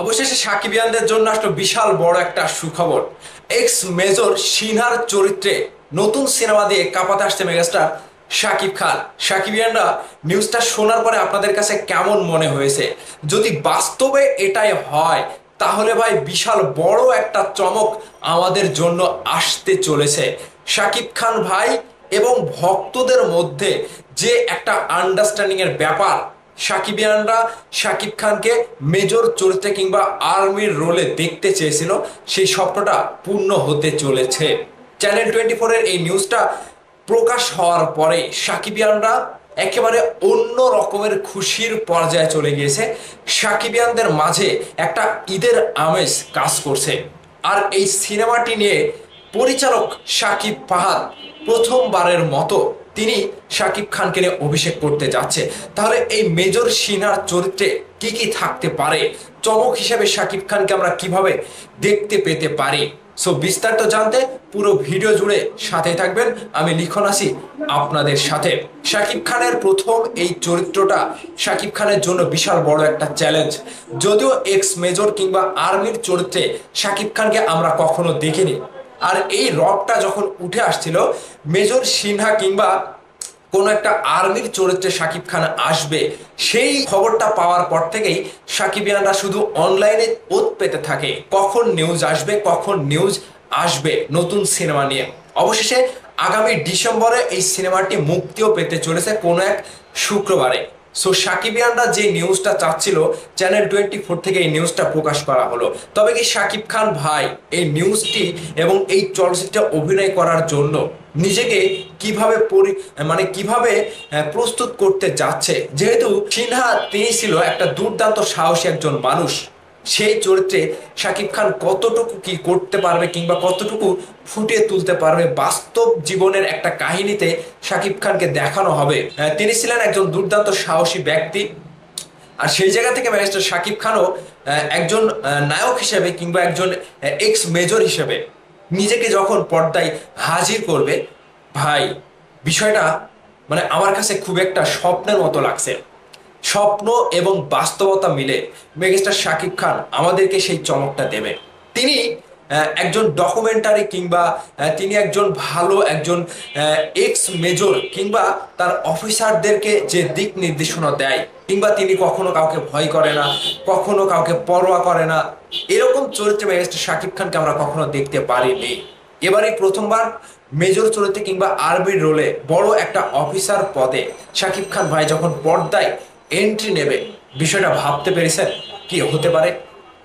অবশেষে সাকিবিয়ানদের জন্য আসলে বিশাল বড় একটা সুখবর। এক্স মেজর সিনহার চরিত্রে নতুন সিনেমা দিয়ে কাঁপাতে আসছে মেগাস্টার শাকিব খান। সাকিবিয়ানরা নিউজটা শোনার পরে আপনাদের কাছে কেমন মনে হয়েছে? যদি বাস্তবে এটাই হয় তাহলে ভাই বিশাল বড় একটা চমক আমাদের জন্য আসতে চলেছে। শাকিব খান ভাই এবং ভক্তদের মধ্যে যে একটা আন্ডারস্ট্যান্ডিং এর ব্যাপার, সাকিবিয়ানরা শাকিব খানকে মেজর চরিত্রে কিংবা আর্মির রোলে দেখতে চেয়েছিল, সেই স্বপ্নটা পূর্ণ হতে চলেছে। চ্যানেল 24 এর এই নিউজটা প্রকাশ হওয়ার পরে সাকিবিয়ানরা একেবারে অন্য রকমের খুশির পর্যায়ে চলে গিয়েছে। সাকিবিয়ানদের মাঝে একটা ঈদের আমেজ কাজ করছে। আর এই সিনেমাটি নিয়ে পরিচালক শাকিব ফাহাদ প্রথমবারের মতো তিনি শাকিব খানকে নিয়ে অভিষেক করতে যাচ্ছে। তাহলে এই মেজর সিনহার চরিত্রে কি কি থাকতে পারে, চমক হিসেবে শাকিব খানকে আমরা কিভাবে দেখতে পেতে পারি? সো বিস্তারিত জানতে পুরো ভিডিও জুড়ে সাথে থাকবেন। আমি লিখন আসি আপনাদের সাথে। শাকিব খানের প্রথম এই চরিত্রটা শাকিব খানের জন্য বিশাল বড় একটা চ্যালেঞ্জ। যদিও এক্স মেজর কিংবা আর্মির চরিত্রে শাকিব খানকে আমরা কখনো দেখিনি, আর এই রবটা যখন উঠে আসছিল মেজর সিনহা কিংবা কোনো একটা আর্মির চরিত্রে শাকিব খান আসবে, সেই খবরটা পাওয়ার পর থেকেই সাকিবিয়ানরা শুধু অনলাইনে ওত পেতে থাকে কখন নিউজ আসবে, কখন নিউজ আসবে নতুন সিনেমা নিয়ে। অবশেষে আগামী ডিসেম্বরে এই সিনেমাটি মুক্তিও পেতে চলেছে কোনো এক শুক্রবারে। সো সাকিবিয়ানরা যে নিউজটা চাচ্ছিল, চ্যানেল 24 থেকে এই নিউজটা প্রকাশ করা হলো। তবে কি শাকিব খান ভাই এই নিউজটি এবং এই চলচ্চিত্রে অভিনয় করার জন্য নিজেকে কিভাবে কিভাবে প্রস্তুত করতে যাচ্ছে? যেহেতু সিনহা তিনি ছিল একটা দুর্দান্ত সাহসী একজন মানুষ, সেই চরিত্রে শাকিব খান কতটুকু কি করতে পারবে কিংবা কতটুকু ফুটিয়ে তুলতে পারবে বাস্তব জীবনের একটা কাহিনীতে শাকিব খানকে দেখানো হবে। তিনি ছিলেন একজন দুর্দান্ত সাহসী ব্যক্তি, আর সেই জায়গা থেকে ম্যাজিস্টার শাকিব খানও একজন নায়ক হিসেবে কিংবা একজন এক্স মেজর হিসেবে নিজেকে যখন পর্দায় হাজির করবে, ভাই বিষয়টা আমার কাছে খুব একটা স্বপ্নের মতো লাগছে। স্বপ্ন এবং বাস্তবতা মিলে মেগাস্টার শাকিব খান আমাদেরকে সেই চমকটা দেবে। তিনি একজন ডকুমেন্টারি কিংবা তিনি একজন ভালো একজন এক্স মেজর কিংবা তার অফিসারদেরকে যে দিক নির্দেশনা দেয়, কিংবা তিনি কখনো কাউকে ভয় করে না, কখনো কাউকে পরোয়া করে না, এরকম চরিত্রে মেগাস্টার শাকিব খানকে আমরা কখনো দেখতে পারিনি। এবারই প্রথমবার মেজর চরিত্রে কিংবা আর্মির রোলে বড় একটা অফিসার পদে শাকিব খান ভাই যখন পর্দায় এন্ট্রি নেবে, বিষয়টা ভাবতে পেরেছেন কি হতে পারে?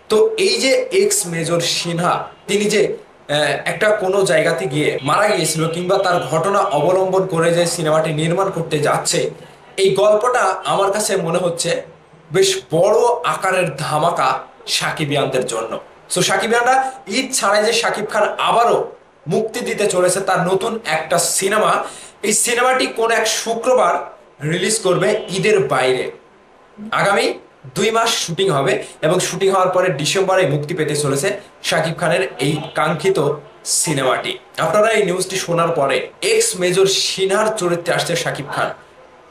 তো এই যে এক্স মেজর সিনহা, তিনি যে একটা কোনো জায়গাতে গিয়ে মারা গিয়েছিল কিংবা তার ঘটনা অবলম্বন করে যে সিনেমাটি নির্মাণ করতে যাচ্ছে, এই গল্পটা আমার কাছে মনে হচ্ছে বেশ বড় আকারের ধামাকা সাকিবিয়ানদের জন্য। সো সাকিবিয়ানরা ঈদ ছাড়াই যে শাকিব খান আবারও মুক্তি দিতে চলেছে তার নতুন একটা সিনেমা, এই সিনেমাটি কোন এক শুক্রবার রিলিজ করবে ঈদের বাইরে। আগামী 2 মাস শুটিং হবে এবং শুটিং হওয়ার পরে ডিসেম্বরে মুক্তি পেতে চলেছে শাকিব খানের এই কাঙ্ক্ষিত সিনেমাটি। আপনারা এই নিউজটি শোনার পরে এক্স মেজর সিনহার চরিত্রে আসছে শাকিব খান,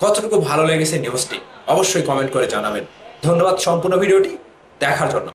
কতটুকু ভালো লেগেছে নিউজটি অবশ্যই কমেন্ট করে জানাবেন। ধন্যবাদ সম্পূর্ণ ভিডিওটি দেখার জন্য।